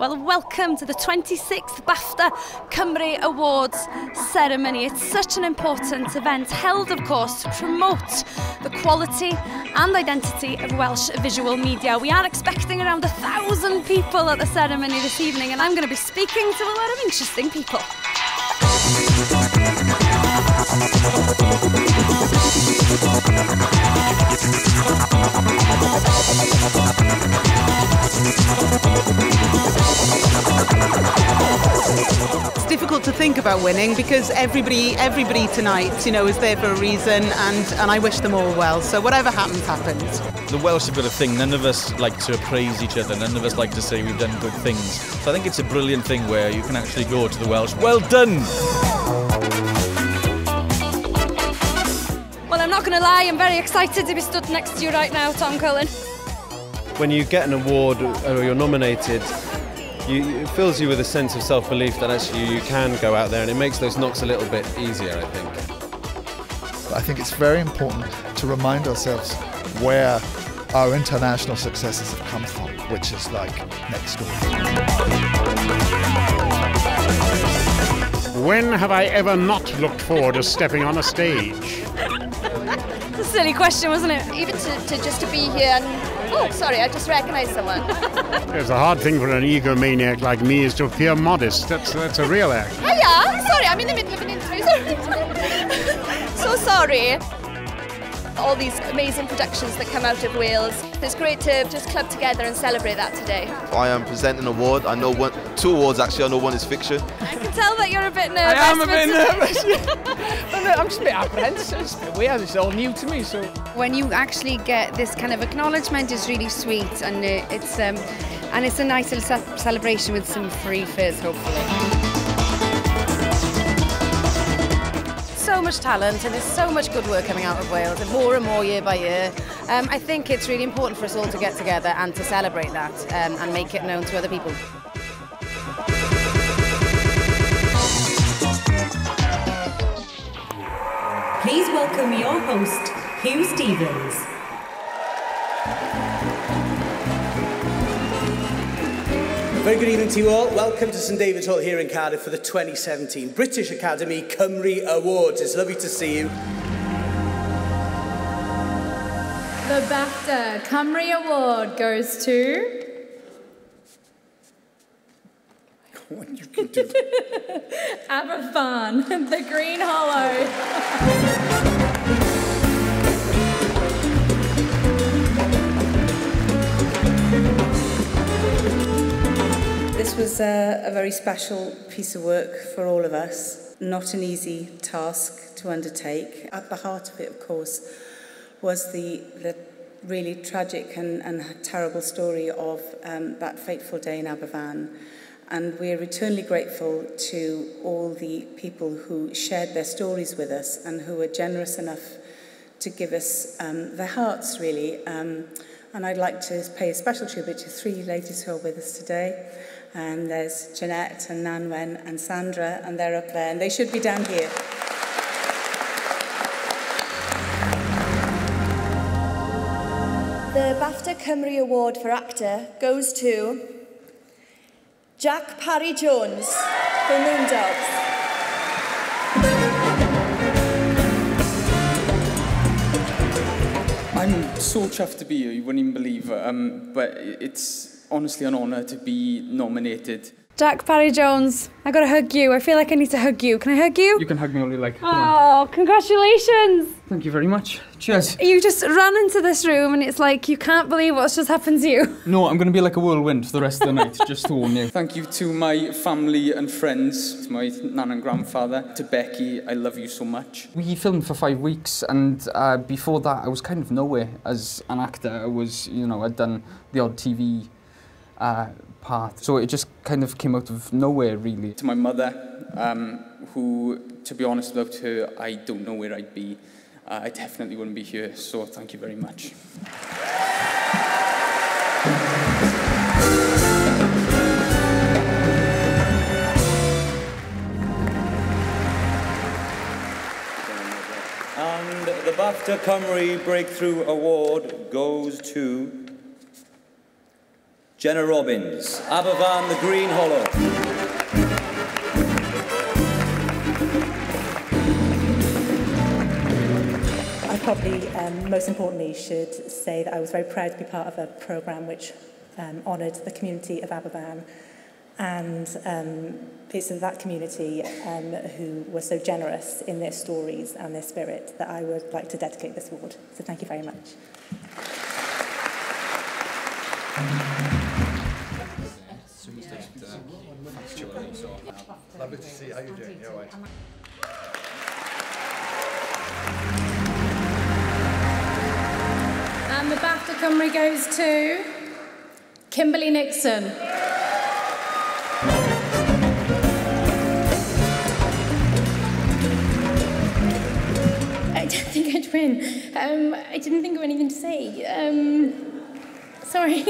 Well, welcome to the 26th BAFTA Cymru Awards ceremony. It's such an important event, held, of course, to promote the quality and identity of Welsh visual media. We are expecting around 1,000 people at the ceremony this evening, and I'm going to be speaking to a lot of interesting people. It's difficult to think about winning because everybody tonight, you know, is there for a reason, and I wish them all well. So whatever happens, happens. The Welsh have got a thing. None of us like to praise each other. None of us like to say we've done good things. So I think it's a brilliant thing where you can actually go to the Welsh. Well done! Well, I'm not going to lie, I'm very excited to be stood next to you right now, Tom Cullen. When you get an award or you're nominated, it fills you with a sense of self-belief that actually you can go out there, and it makes those knocks a little bit easier, I think. I think it's very important to remind ourselves where our international successes have come from, which is like next door. When have I ever not looked forward to stepping on a stage? It's a silly question, wasn't it? Even to be here and... Oh, sorry, I just recognised someone. It's a hard thing for an egomaniac like me is to appear modest. That's a real act. Oh yeah, sorry, I'm in the middle of an interview. So sorry. All these amazing productions that come out of Wales. It's great to just club together and celebrate that today. I am presenting an award. I know two awards actually. I know one is fiction. I can tell that you're a bit nervous. I am a bit nervous. Yeah. I'm just a bit apprehensive. It's a bit weird. It's all new to me. So when you actually get this kind of acknowledgement, is really sweet, and it's a nice little celebration with some free fizz, hopefully. So much talent, and there's so much good work coming out of Wales, and more year by year. I think it's really important for us all to get together and to celebrate that and make it known to other people. Please welcome your host, Hugh Stevens. Very good evening to you all. Welcome to St David's Hall here in Cardiff for the 2017 British Academy Cymru Awards. It's lovely to see you. The BAFTA Cymru Award goes to... What you can do? Aberfan, the Green Hollow. This was a very special piece of work for all of us. Not an easy task to undertake. At the heart of it, of course, was the really tragic and terrible story of that fateful day in Aberfan. And we're eternally grateful to all the people who shared their stories with us and who were generous enough to give us their hearts, really. And I'd like to pay a special tribute to three ladies who are with us today. And there's Jeanette and Nanwen and Sandra, and they're up there, and they should be down here. The BAFTA Cymru Award for Actor goes to Jack Parry Jones for Moondogs. I'm so chuffed to be here, you wouldn't even believe it, but it's honestly an honour to be nominated. Jack Parry Jones, I gotta hug you. I feel like I need to hug you. Can I hug you? You can hug me all you like. Oh, congratulations! Thank you very much. Cheers. You just ran into this room and it's like you can't believe what's just happened to you. No, I'm going to be like a whirlwind for the rest of the night, just to warn you. Thank you to my family and friends, to my nan and grandfather, to Becky, I love you so much. We filmed for 5 weeks, and before that I was kind of nowhere as an actor. I was, you know, I'd done the odd TV part. So it just kind of came out of nowhere, really. To my mother, who, to be honest, without her, I don't know where I'd be. I definitely wouldn't be here, so thank you very much. And the BAFTA Cymru Breakthrough Award goes to Jenna Robbins, Aberfan, The Green Hollow. I probably, most importantly, should say that I was very proud to be part of a programme which honoured the community of Aberfan, and it's in that community who were so generous in their stories and their spirit that I would like to dedicate this award. So thank you very much. Lovely to see how you're doing. You're all right. And the BAFTA Cymru goes to Kimberly Nixon. I don't think I'd win. I didn't think of anything to say. Sorry.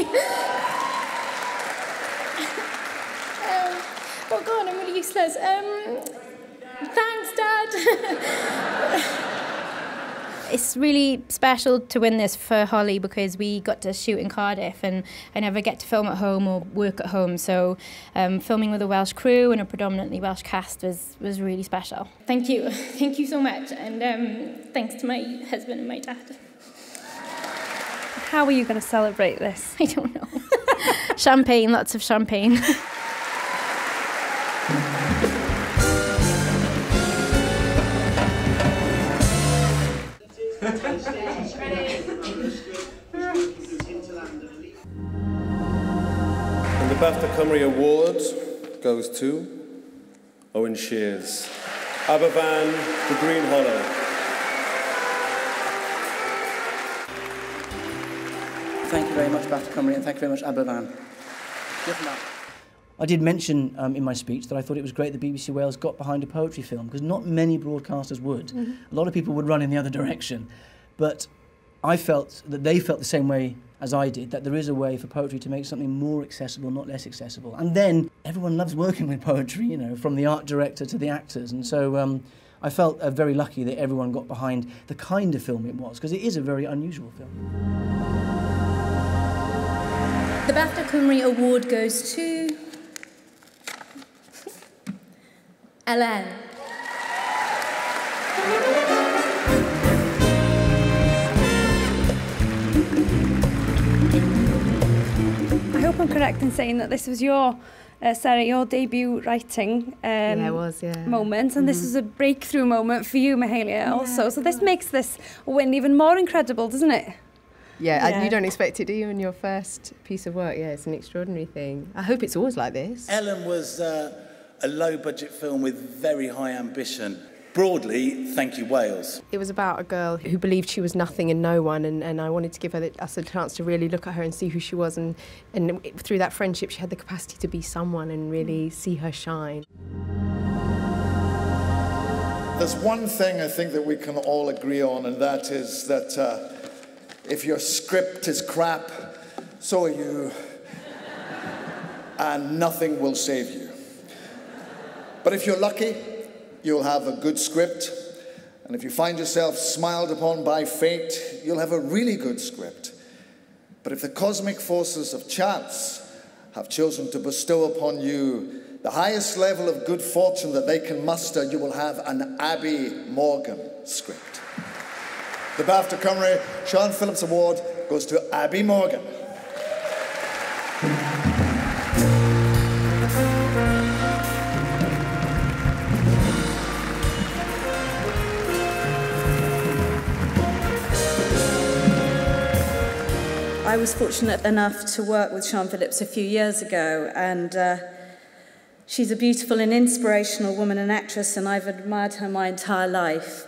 Oh God, I'm really useless. Thanks, Dad. It's really special to win this for Holly because we got to shoot in Cardiff and I never get to film at home or work at home, so filming with a Welsh crew and a predominantly Welsh cast was really special. Thank you so much, and thanks to my husband and my dad. How are you going to celebrate this? I don't know. Champagne, lots of champagne. And the BAFTA Cymru Award goes to Owen Shears, Aberfan, The Green Hollow. Thank you very much, BAFTA Cymru, and thank you very much, Aberfan. I did mention in my speech that I thought it was great that BBC Wales got behind a poetry film, because not many broadcasters would. Mm-hmm. A lot of people would run in the other direction. But I felt that they felt the same way as I did, that there is a way for poetry to make something more accessible, not less accessible. And then everyone loves working with poetry, you know, from the art director to the actors. And so I felt very lucky that everyone got behind the kind of film it was, because it is a very unusual film. The BAFTA Cymru Award goes to Ellen. I hope I'm correct in saying that this was your, Sarah, your debut writing yeah, it was, yeah. moment, and this was a breakthrough moment for you, Mahalia, also. So this makes this win even more incredible, doesn't it? Yeah, you don't expect it, do you, in your first piece of work? Yeah, it's an extraordinary thing. I hope it's always like this. Ellen was a low-budget film with very high ambition. Broadly, thank you, Wales. It was about a girl who believed she was nothing and no one, and I wanted to give us a chance to really look at her and see who she was, and through that friendship she had the capacity to be someone and really see her shine. There's one thing I think that we can all agree on, and that is that if your script is crap, so are you, and nothing will save you. But if you're lucky, you'll have a good script, and if you find yourself smiled upon by fate, you'll have a really good script. But if the cosmic forces of chance have chosen to bestow upon you the highest level of good fortune that they can muster, you will have an Abby Morgan script. The BAFTA Cymru Sean Phillips Award goes to Abby Morgan. I was fortunate enough to work with Sean Phillips a few years ago, and she's a beautiful and inspirational woman and actress, and I've admired her my entire life.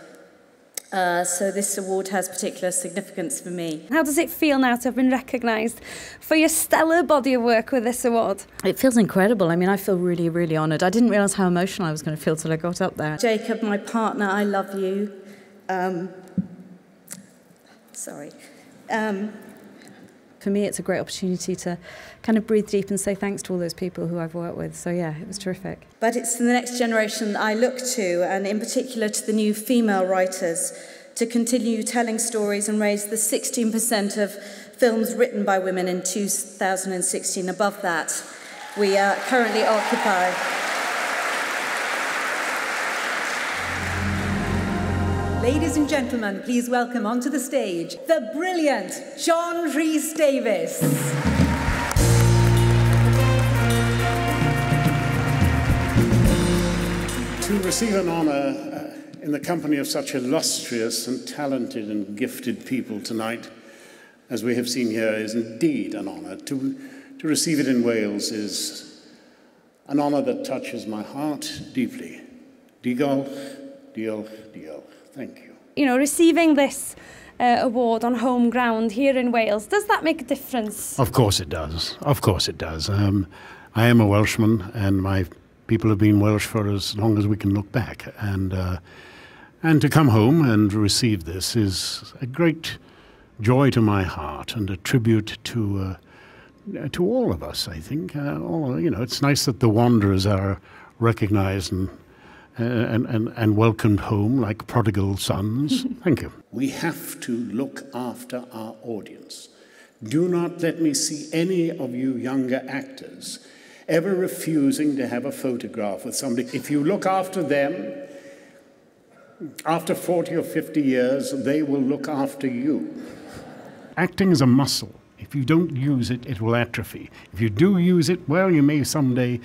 So this award has particular significance for me. How does it feel now to have been recognised for your stellar body of work with this award? It feels incredible. I mean, I feel really, really honoured. I didn't realise how emotional I was going to feel till I got up there. Jacob, my partner, I love you. For me, it's a great opportunity to kind of breathe deep and say thanks to all those people who I've worked with. So yeah, it was terrific. But it's the next generation I look to, and in particular to the new female writers, to continue telling stories and raise the 16% of films written by women in 2016. Above that, we currently occupy Ladies and gentlemen, please welcome onto the stage the brilliant RHYS-DAVIES. To receive an honour in the company of such illustrious and talented and gifted people tonight, as we have seen here, is indeed an honour. To receive it in Wales is an honour that touches my heart deeply. Diolch, diolch, diolch. Thank you. You know, receiving this award on home ground here in Wales, does that make a difference? Of course it does. Of course it does. I am a Welshman, and my people have been Welsh for as long as we can look back. And to come home and receive this is a great joy to my heart and a tribute to all of us, I think. It's nice that the wanderers are recognised and welcomed home like prodigal sons. Thank you. We have to look after our audience. Do not let me see any of you younger actors ever refusing to have a photograph with somebody. If you look after them, after 40 or 50 years, they will look after you. Acting is a muscle. If you don't use it, it will atrophy. If you do use it, well, you may someday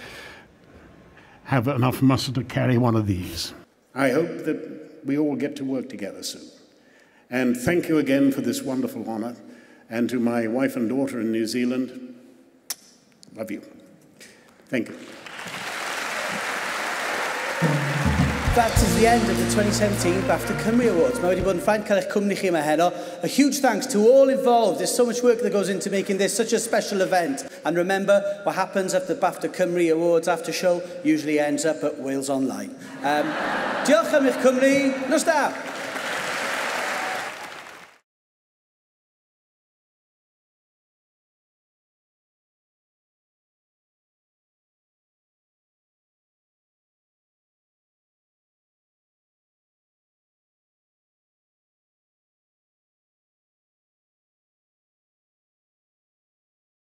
have enough muscle to carry one of these. I hope that we all get to work together soon. And thank you again for this wonderful honour. And to my wife and daughter in New Zealand, love you. Thank you. That is the end of the 2017 BAFTA Cymru Awards. Mae wedi bod yn ffain cael eich cwmni chi yma heno. A huge thanks to all involved. There's so much work that goes into making this such a special event. And remember, what happens after the BAFTA Cymru Awards after show usually ends up at Wales Online. Diolch am eich cwmni. Nos da!